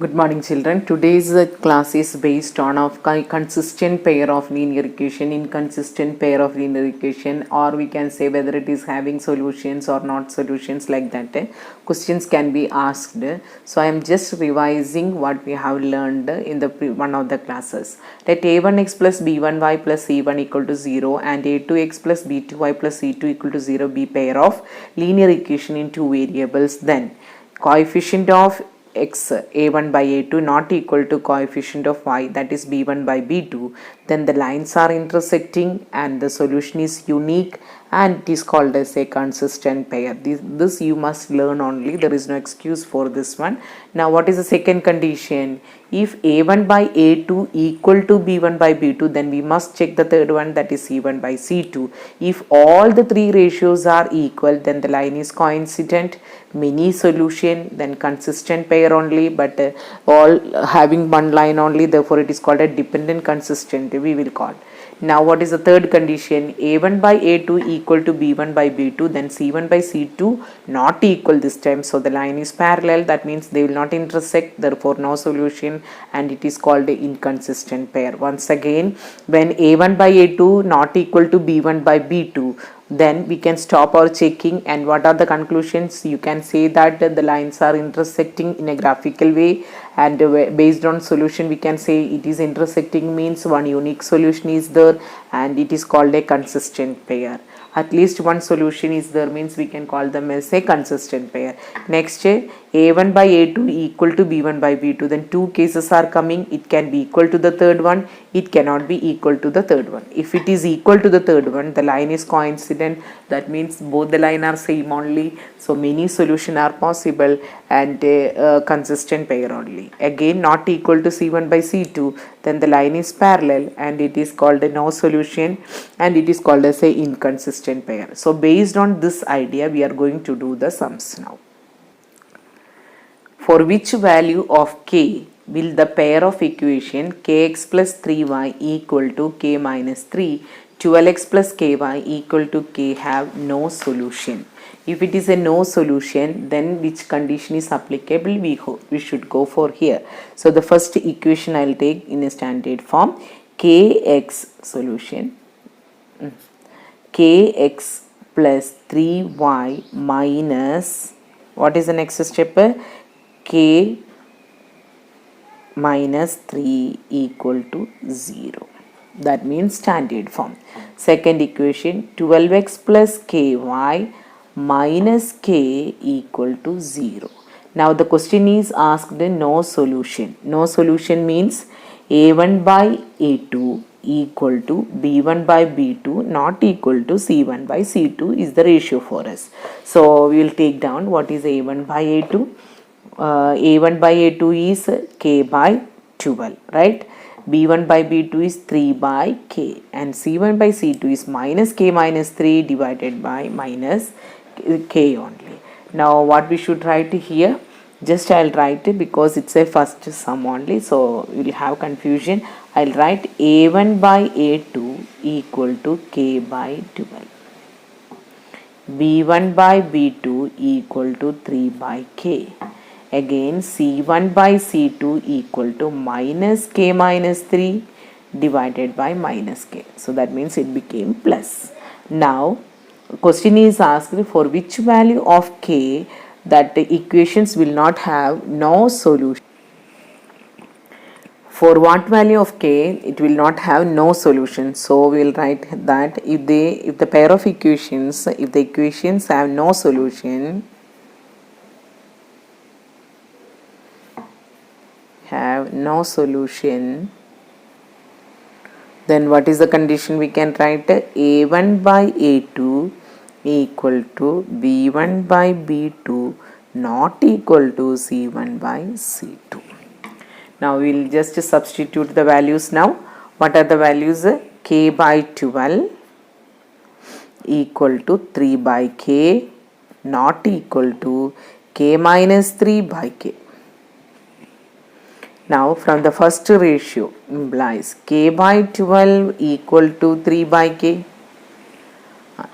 Good morning, children. Today's class is based on a consistent pair of linear equation, inconsistent pair of linear equation, or we can say whether it is having solutions or not solutions, like that. Questions can be asked. So I am just revising what we have learned in the one of the classes. Let a1x plus b1y plus c1 equal to 0 and a2x plus b2y plus c2 equal to 0 be pair of linear equation in two variables. Then coefficient of x a1 by a2 not equal to coefficient of y, that is b1 by b2, then the lines are intersecting and the solution is unique and it is called as a consistent pair. This you must learn only, there is no excuse for this one. Now what is the second condition? If a1 by a2 equal to b1 by b2, then we must check the third one, that is c1 by c2. If all the three ratios are equal, then the line is coincident, mini solution, then consistent pair only, but all having one line only, therefore it is called a dependent consistent, we will call. Now what is the third condition? A1 by a2 equal to b1 by b2, then c1 by c2 not equal this time, so the line is parallel, that means they will not intersect, therefore no solution, and it is called a inconsistent pair. Once again, when a1 by a2 not equal to b1 by b2, then we can stop our checking, and what are the conclusions? You can say that the lines are intersecting in a graphical way, and based on solution we can say it is intersecting means one unique solution is there and it is called a consistent pair. At least one solution is there means we can call them as a consistent pair. Next, a1 by a2 equal to b1 by b2, then two cases are coming, it can be equal to the third one, it cannot be equal to the third one. If it is equal to the third one, the line is coincident, that means both the line are same only, so many solution are possible and a consistent pair only. Again, not equal to c1 by c2, then the line is parallel and it is called a no solution and it is called as a inconsistent pair. So based on this idea we are going to do the sums now. For which value of k will the pair of equation kx plus 3y equal to k minus 3, 12x plus ky equal to k have no solution? If it is a no solution, then which condition is applicable? We should go for here. So the first equation I will take in a standard form, kx solution, kx plus 3y minus, what is the next step? K minus 3 equal to 0. That means standard form. Second equation, 12x plus ky minus k equal to 0. Now the question is asked no solution. No solution means a1 by a2 equal to b1 by b2 not equal to c1 by c2 is the ratio for us. So we will take down what is a1 by a2. A1 by a2 is k by 12, right? b1 by b2 is 3 by k, and c1 by c2 is minus k minus 3 divided by minus k only. Now what we should write here? Just I'll write it because it's a first sum only, so we'll have confusion. I'll write a1 by a2 equal to k by 12, b1 by b2 equal to 3 by k. Again, c1 by c2 equal to minus k minus 3 divided by minus k. So that means it became plus. Now, question is asked for which value of k that the equations will not have no solution. For what value of k it will not have no solution. So we will write that if the pair of equations, if the equations have no solution, then what is the condition? We can write a1 by a2 equal to b1 by b2 not equal to c1 by c2. Now we will just substitute the values now. What are the values? K by 12 equal to 3 by k not equal to k minus 3 by k. Now from the first ratio implies k by 12 equal to 3 by k.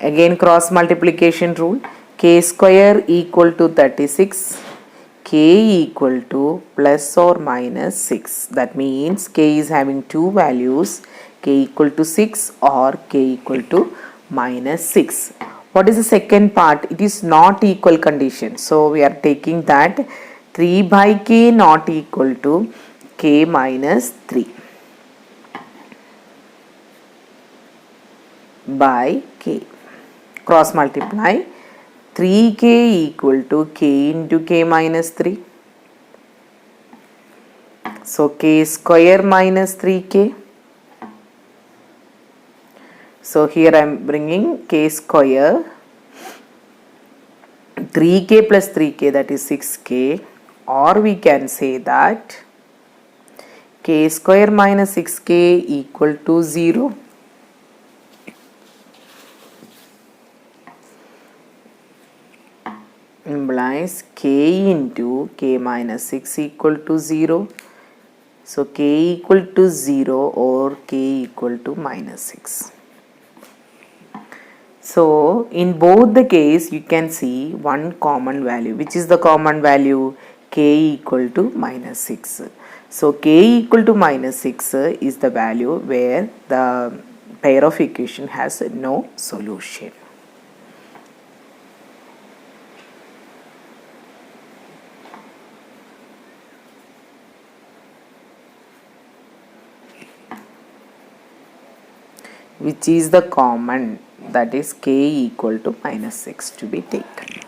Again cross multiplication rule, k square equal to 36, k equal to plus or minus 6. That means k is having two values, k equal to 6 or k equal to minus 6. What is the second part? It is not equal condition. So we are taking that 3 by k not equal to k minus 3 by k. Cross multiply 3k equal to k into k minus 3. So k square minus 3k. So here I am bringing k square, 3k plus 3k, that is 6k, or we can say that k square minus 6k equal to 0. Implies k into k minus 6 equal to 0. So k equal to 0 or k equal to minus 6. So in both the case you can see one common value. Which is the common value? K equal to minus 6. So k equal to minus 6 is the value where the pair of equation has no solution. Which is the common, that is k equal to minus 6 to be taken.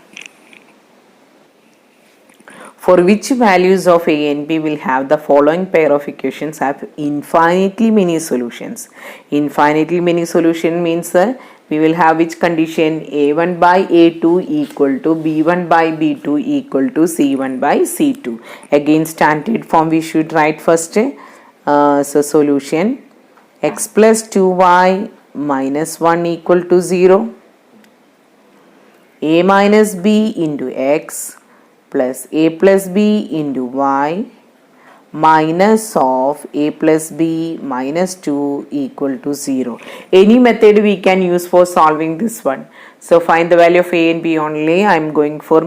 For which values of a and b will have the following pair of equations have infinitely many solutions. Infinitely many solution means we will have which condition? a1 by a2 equal to b1 by b2 equal to c1 by c2. Again standard form we should write first. So solution x plus 2y minus 1 equal to 0, a minus b into x plus a plus b into y minus of a plus b minus 2 equal to 0. Any method we can use for solving this one. So find the value of a and b only. I am going for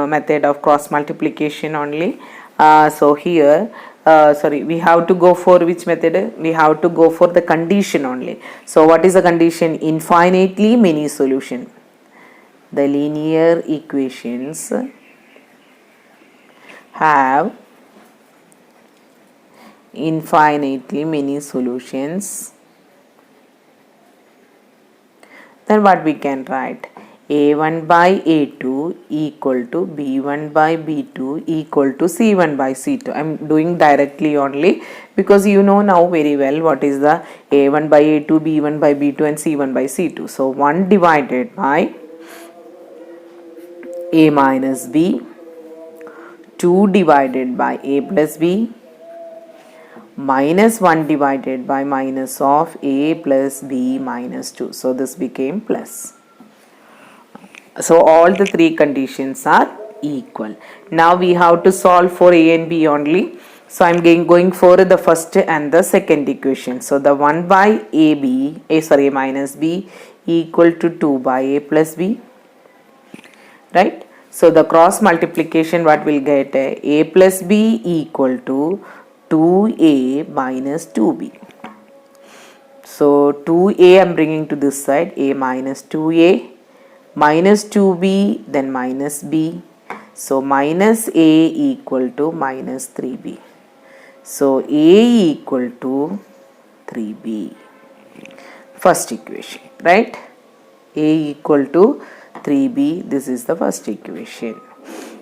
method of cross multiplication only. So here we have to go for which method? We have to go for the condition only. So what is the condition? Infinitely many solution. The linear equations have infinitely many solutions. Then what we can write? a1 by a2 equal to b1 by b2 equal to c1 by c2. I am doing directly only because you know now very well what is the a1 by a2, b1 by b2 and c1 by c2. So 1 divided by a minus b, 2 divided by a plus b, minus 1 divided by minus of a plus b minus 2. So this became plus. So all the three conditions are equal. Now we have to solve for a and b only. So I am going for the first and the second equation. So the 1 by a minus b equal to 2 by a plus b, right? So the cross multiplication what will get? A plus b equal to 2a minus 2b. So 2a I am bringing to this side, a minus 2a minus 2b, then minus b. So minus a equal to minus 3b. So a equal to 3b. First equation, right? A equal to 3b. This is the first equation.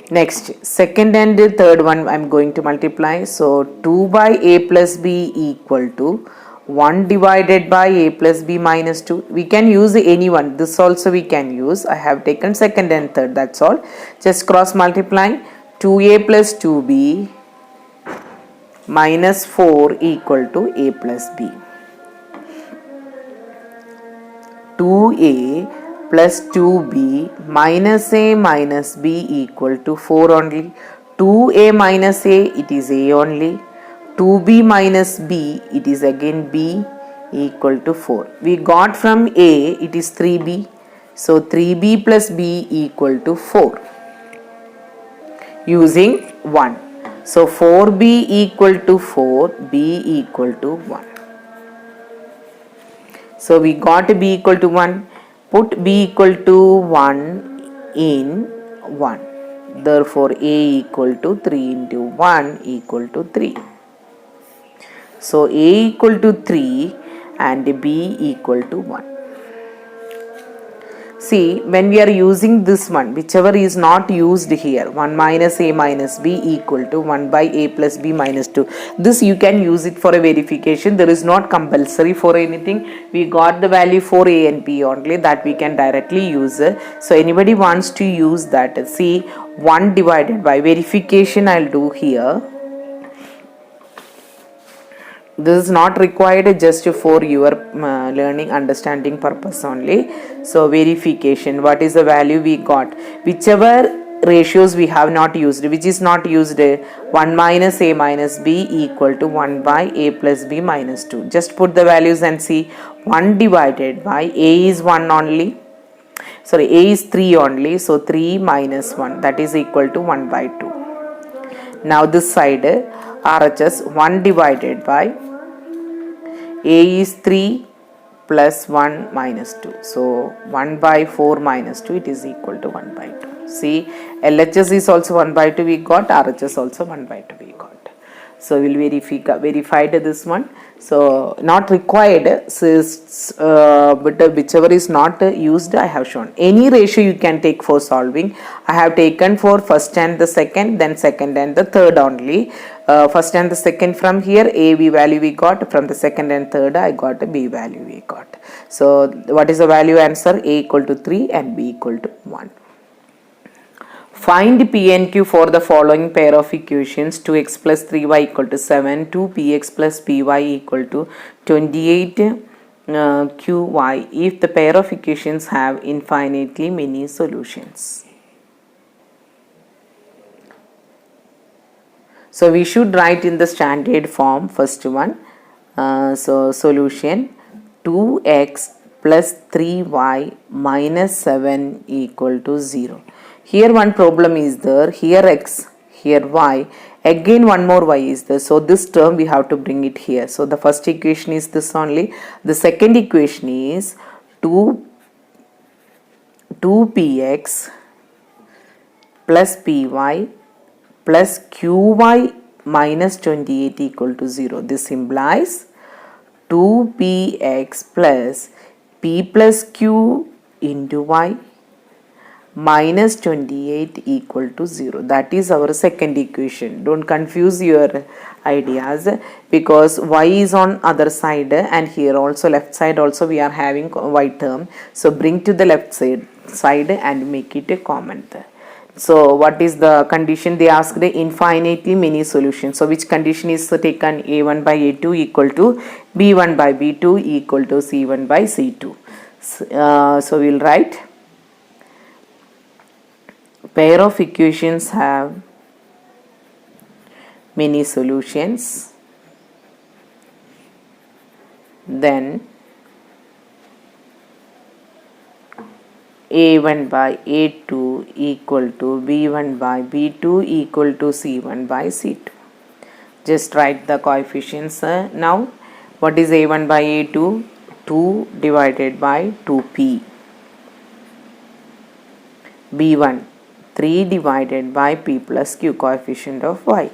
Next, second and third one I am going to multiply. So 2 by a plus b equal to 1 divided by a plus b minus 2. We can use any one. This also we can use. I have taken second and third. That's all. Just cross multiply. 2a plus 2b minus 4 equal to a plus b. 2a plus 2b minus a minus b equal to 4 only. 2a minus a, it is a only. 2b minus b, it is again b equal to 4. We got from a, it is 3b. So 3b plus b equal to 4. using 1. So 4b equal to 4, b equal to 1. So we got b equal to 1. Put b equal to 1 in 1. Therefore a equal to 3 into 1 equal to 3. So a equal to 3 and b equal to 1. See, when we are using this one, whichever is not used here, 1 minus a minus b equal to 1 by a plus b minus 2. This you can use it for a verification. There is not compulsory for anything. We got the value for a and b only, that we can directly use. So anybody wants to use that, see, 1 divided by verification I'll do here. This is not required, just for your learning understanding purpose only. So verification, what is the value we got, whichever ratios we have not used, which is not used, 1 minus a minus b equal to 1 by a plus b minus 2. Just put the values and see. 1 divided by a is 1 only, sorry, a is 3 only, so 3 minus 1, that is equal to 1 by 2. Now this side, RHS, 1 divided by a is 3 plus 1 minus 2. So 1 by 4 minus 2, it is equal to 1 by 2. See, LHS is also 1 by 2 we got, RHS also 1 by 2 we got. So we'll verified this one. So not required, but whichever is not used I have shown. Any ratio you can take for solving. I have taken for first and the second, then second and the third only. First and the second from here, a b value we got, from the second and third I got a b value we got. So what is the value answer? A equal to 3 and b equal to 1. Find P and Q for the following pair of equations: 2x plus 3y equal to 7, 2px plus py equal to 28 qy if the pair of equations have infinitely many solutions. So we should write in the standard form, first one. So solution: 2x plus 3y minus 7 equal to 0. Here one problem is there, here x, here y, again one more y is there. So this term we have to bring it here. So the first equation is this only. The second equation is 2px plus py plus qy minus 28 equal to 0. This implies 2px plus p plus q into y minus 28 equal to 0. That is our second equation. Don't confuse your ideas, because y is on other side and here also left side also we are having y term. So bring to the left side and make it a common. So what is the condition? They asked infinitely many solutions. So which condition is taken? a1 by a2 equal to b1 by b2 equal to c1 by c2. So we'll write pair of equations have many solutions, then a1 by a2 equal to b1 by b2 equal to c1 by c2. Just write the coefficients now. What is a1 by a2? 2 divided by 2p. b1, 3 divided by p plus q, coefficient of y.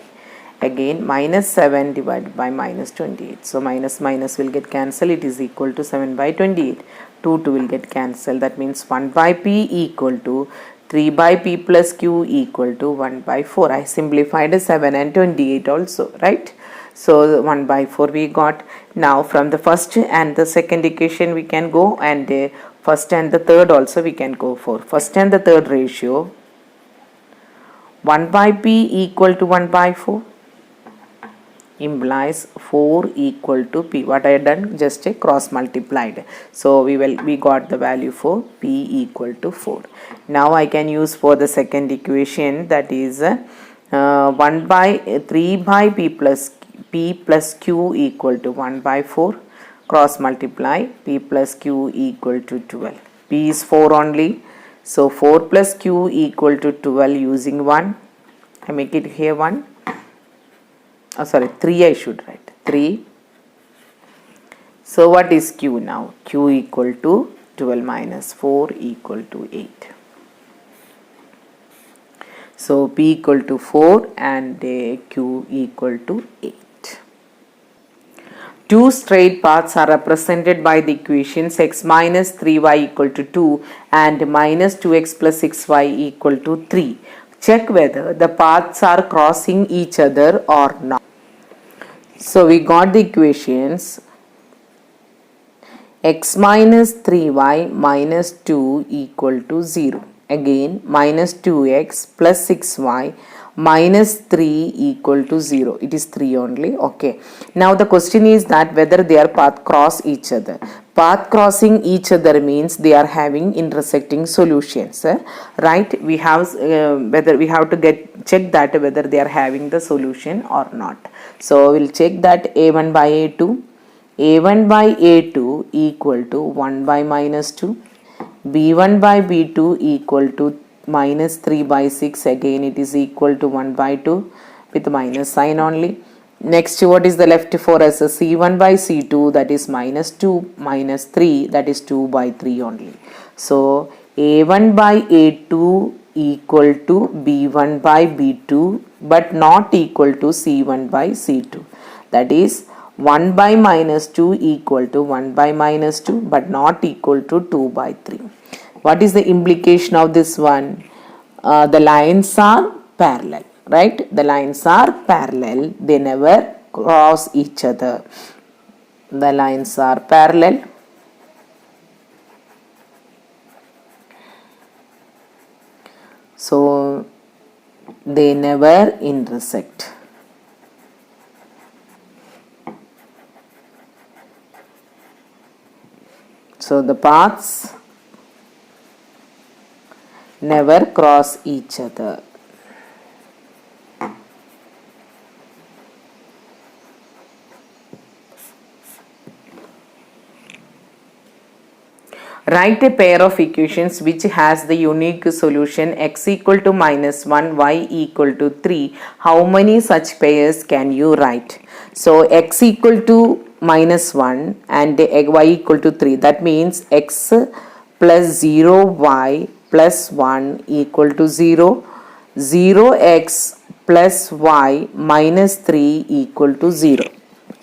Again minus 7 divided by minus 28. So minus minus will get cancelled. It is equal to 7 by 28. 2 will get cancelled. That means 1 by p equal to 3 by p plus q equal to 1 by 4. I simplified 7 and 28 also, right? So 1 by 4 we got. Now from the first and the second equation we can go, and first and the third also we can go for. First and the third ratio, 1 by p equal to 1 by 4 implies 4 equal to p. What I had done, just a cross multiplied. So we got the value for p equal to 4. Now I can use for the second equation, that is 1 by 3 by p plus q equal to 1 by 4. Cross multiply, p plus q equal to 12. P is 4 only. So 4 plus q equal to 12 using 1. I make it here 1. Oh, sorry, 3 I should write. 3. So what is Q now? Q equal to 12 minus 4 equal to 8. So P equal to 4 and Q equal to 8. Two straight paths are represented by the equations x minus 3y equal to 2 and minus 2x plus 6y equal to 3. Check whether the paths are crossing each other or not. So we got the equations x minus 3y minus 2 equal to 0. Again minus 2x plus 6y minus 3 equal to 0. It is 3 only. Okay. Now the question is that whether their path cross each other. Path crossing each other means they are having intersecting solutions. Right? We have whether we have to check that whether they are having the solution or not. So we'll check that a1 by a2. a1 by a2 equal to 1 by minus 2. b1 by b2 equal to minus 3 by 6. Again it is equal to 1 by 2 with minus sign only. Next, what is the left for us? c1 by c2, that is minus 2 minus 3, that is 2 by 3 only. So a1 by a2 equal to b1 by b2 but not equal to c1 by c2. That is 1 by minus 2 equal to 1 by minus 2 but not equal to 2 by 3. What is the implication of this one? The lines are parallel, right? The lines are parallel. They never cross each other. The lines are parallel. So they never intersect. So the paths never cross each other. Write a pair of equations which has the unique solution x equal to minus 1, y equal to 3. How many such pairs can you write? So x equal to minus 1 and y equal to 3. That means x plus 0 y plus 1 equal to 0. 0x plus y minus 3 equal to 0.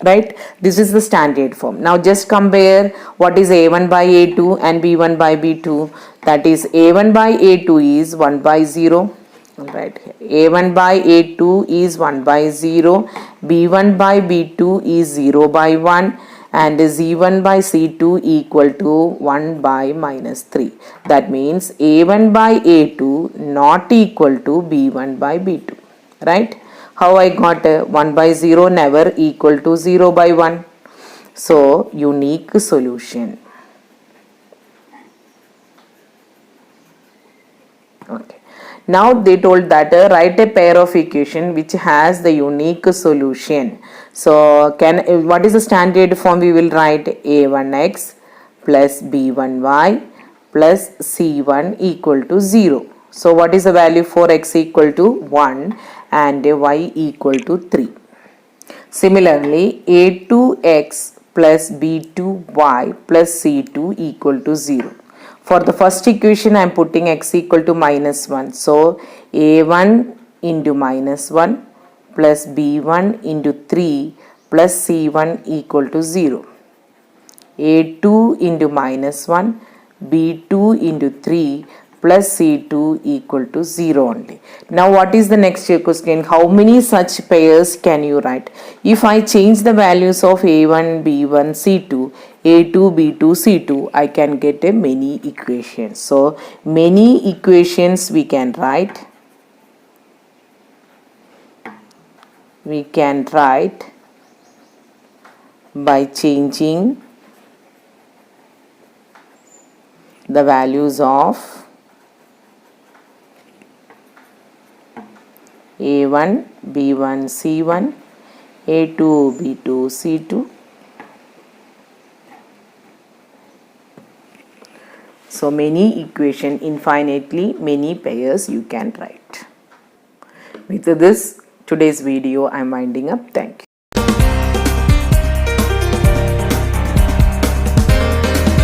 Right, this is the standard form. Now just compare what is a1 by a2 and b1 by b2. That is a1 by a2 is 1 by 0. Right, a1 by a2 is 1 by 0, b1 by b2 is 0 by 1 and z1 by c2 equal to 1 by minus 3. That means a1 by a2 not equal to b1 by b2. Right? How I got 1 by 0 never equal to 0 by 1. So, unique solution. Okay. Now they told that write a pair of equation which has the unique solution. So, what is the standard form? We will write a1x plus b1y plus c1 equal to 0. So, what is the value for x equal to 1 and y equal to 3? Similarly, a2x plus b2y plus c2 equal to 0. For the first equation, I am putting x equal to minus 1. So, a1 into minus 1 plus b1 into 3 plus c1 equal to 0. a2 into minus 1, b2 into 3 plus c2 equal to 0 only. Now what is the next question? How many such pairs can you write? If I change the values of a1, b1, c2, a2, b2, c2, I can get a many equations. So many equations we can write. We can write by changing the values of a1, b1, c1, a2, b2, c2. So many equation, infinitely many pairs you can write. With this, today's video I'm winding up. Thank you.